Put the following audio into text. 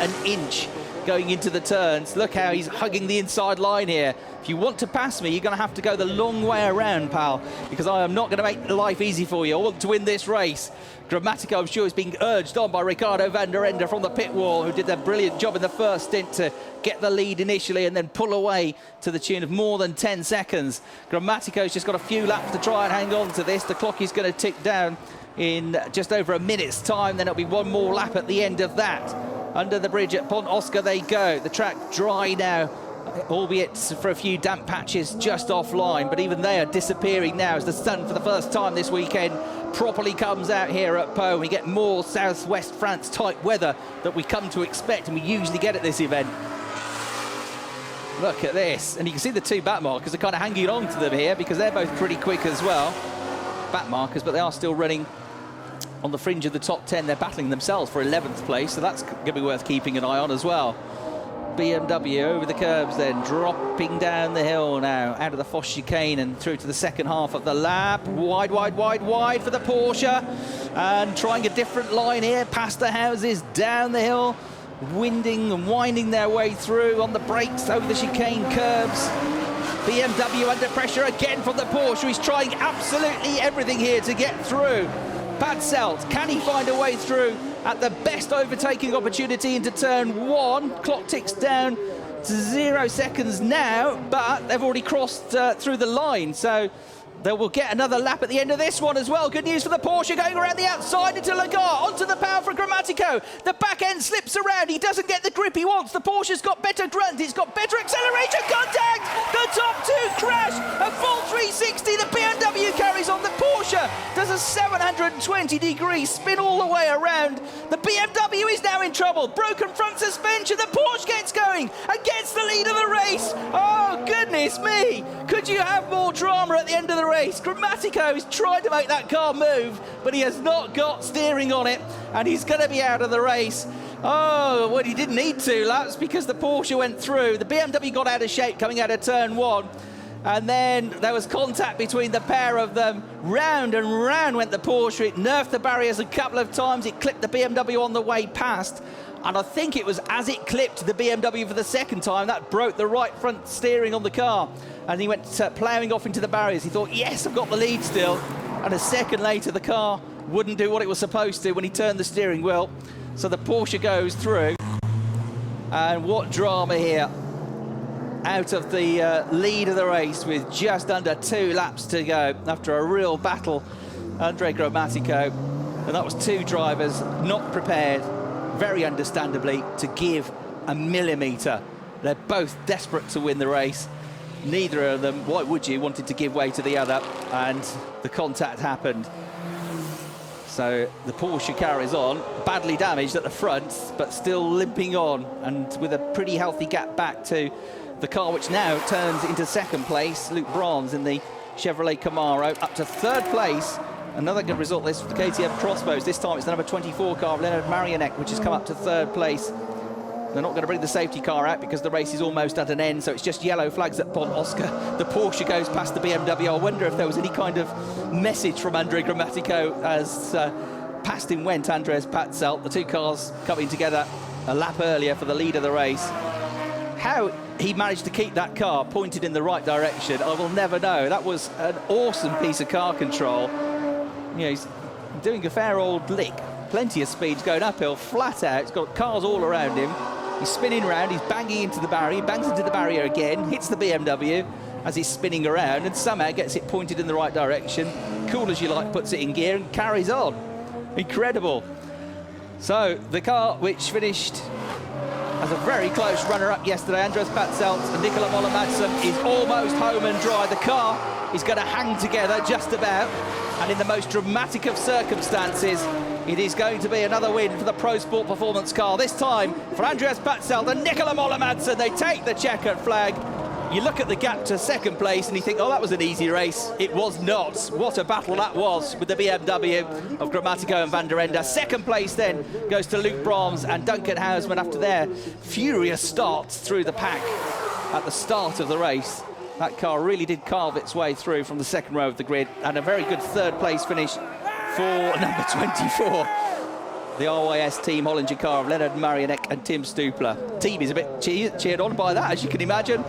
an inch going into the turns. Look how he's hugging the inside line here. If you want to pass me, you're going to have to go the long way around, pal, because I am not going to make life easy for you. I want to win this race. Grammatico, I'm sure, is being urged on by Ricardo van der Ende from the pit wall, who did a brilliant job in the first stint to get the lead initially and then pull away to the tune of more than 10 seconds. Grammatico's just got a few laps to try and hang on to this. The clock is going to tick down in just over a minute's time. Then it'll be one more lap at the end of that. Under the bridge at Pont Oscar they go. The track dry now, albeit for a few damp patches just offline, but even they are disappearing now as the sun for the first time this weekend properly comes out here at Pau. We get more southwest France type weather that we come to expect and we usually get at this event. Look at this, and you can see the two back markers are kind of hanging on to them here because they're both pretty quick as well. Back markers, but they are still running on the fringe of the top 10. They're battling themselves for 11th place, so that's going to be worth keeping an eye on as well. BMW over the curbs then, dropping down the hill now, out of the Fosse chicane and through to the second half of the lap. Wide, wide, wide, wide for the Porsche, and trying a different line here, past the houses, down the hill, winding and winding their way through on the brakes over the chicane curbs. BMW under pressure again from the Porsche. He's trying absolutely everything here to get through. Patselt, can he find a way through at the best overtaking opportunity into turn one? Clock ticks down to 0 seconds now, but they've already crossed through the line, so they will get another lap at the end of this one as well. Good news for the Porsche, going around the outside into Lagarde, onto the power for Grammatico. The back end slips around, he doesn't get the grip he wants. The Porsche's got better grunt, it's got better acceleration, contact! The top two crash, a full 360, the BMW carries on. The Porsche does a 720-degree spin all the way around. The BMW is now in trouble, broken front suspension, the Porsche gets going and gets the lead of the race. Oh, goodness me! Could you have more drama at the end of the race? Grammatico is trying to make that car move, but he has not got steering on it, and he's going to be out of the race. Oh, well, he didn't need 2 laps because the Porsche went through. The BMW got out of shape coming out of turn one, and then there was contact between the pair of them. Round and round went the Porsche. It nerfed the barriers a couple of times. It clipped the BMW on the way past. And I think it was as it clipped the BMW for the second time, that broke the right front steering on the car. And he went ploughing off into the barriers. He thought, yes, I've got the lead still. And a second later, the car wouldn't do what it was supposed to when he turned the steering wheel. So the Porsche goes through. And what drama here. Out of the lead of the race with just under 2 laps to go after a real battle. Andre Grammatico. And that was 2 drivers not prepared, very understandably, to give a millimetre. They're both desperate to win the race. Neither of them, why would you, wanted to give way to the other, and the contact happened. So the Porsche carries on, badly damaged at the front, but still limping on, and with a pretty healthy gap back to the car, which now turns into second place. Luke Brahms in the Chevrolet Camaro up to third place. Another good result this for the KTM Crossbows. This time it's the number 24 car of Leonard Marianek, which has come up to third place. They're not going to bring the safety car out because the race is almost at an end, so it's just yellow flags at Pont Oscar. The Porsche goes past the BMW. I wonder if there was any kind of message from Andre Grammatico as past him went Andreas Patselt. The 2 cars coming together a lap earlier for the lead of the race. How he managed to keep that car pointed in the right direction, I will never know. That was an awesome piece of car control. You know, he's doing a fair old lick. Plenty of speeds going uphill, flat out. He's got cars all around him. He's spinning around, he's banging into the barrier, he bangs into the barrier again, hits the BMW as he's spinning around, and somehow gets it pointed in the right direction. Cool as you like, puts it in gear and carries on. Incredible. So the car which finished as a very close runner-up yesterday, Andreas Patselt and Nicola Moller-Madsen, is almost home and dry. The car is going to hang together just about, and in the most dramatic of circumstances, it is going to be another win for the Pro Sport Performance car. This time for Andreas Patselt and Nicola Moller-Madsen. They take the checkered flag. You look at the gap to second place and you think, oh, that was an easy race. It was not. What a battle that was with the BMW of Grammatico and van der Ende. Second place then goes to Luke Brahms and Duncan Hausman after their furious starts through the pack at the start of the race. That car really did carve its way through from the second row of the grid, and a very good third place finish for number 24. the RYS team, Hollinger car of Leonard Marionek and Tim Stupler. Team is a bit cheered on by that, as you can imagine.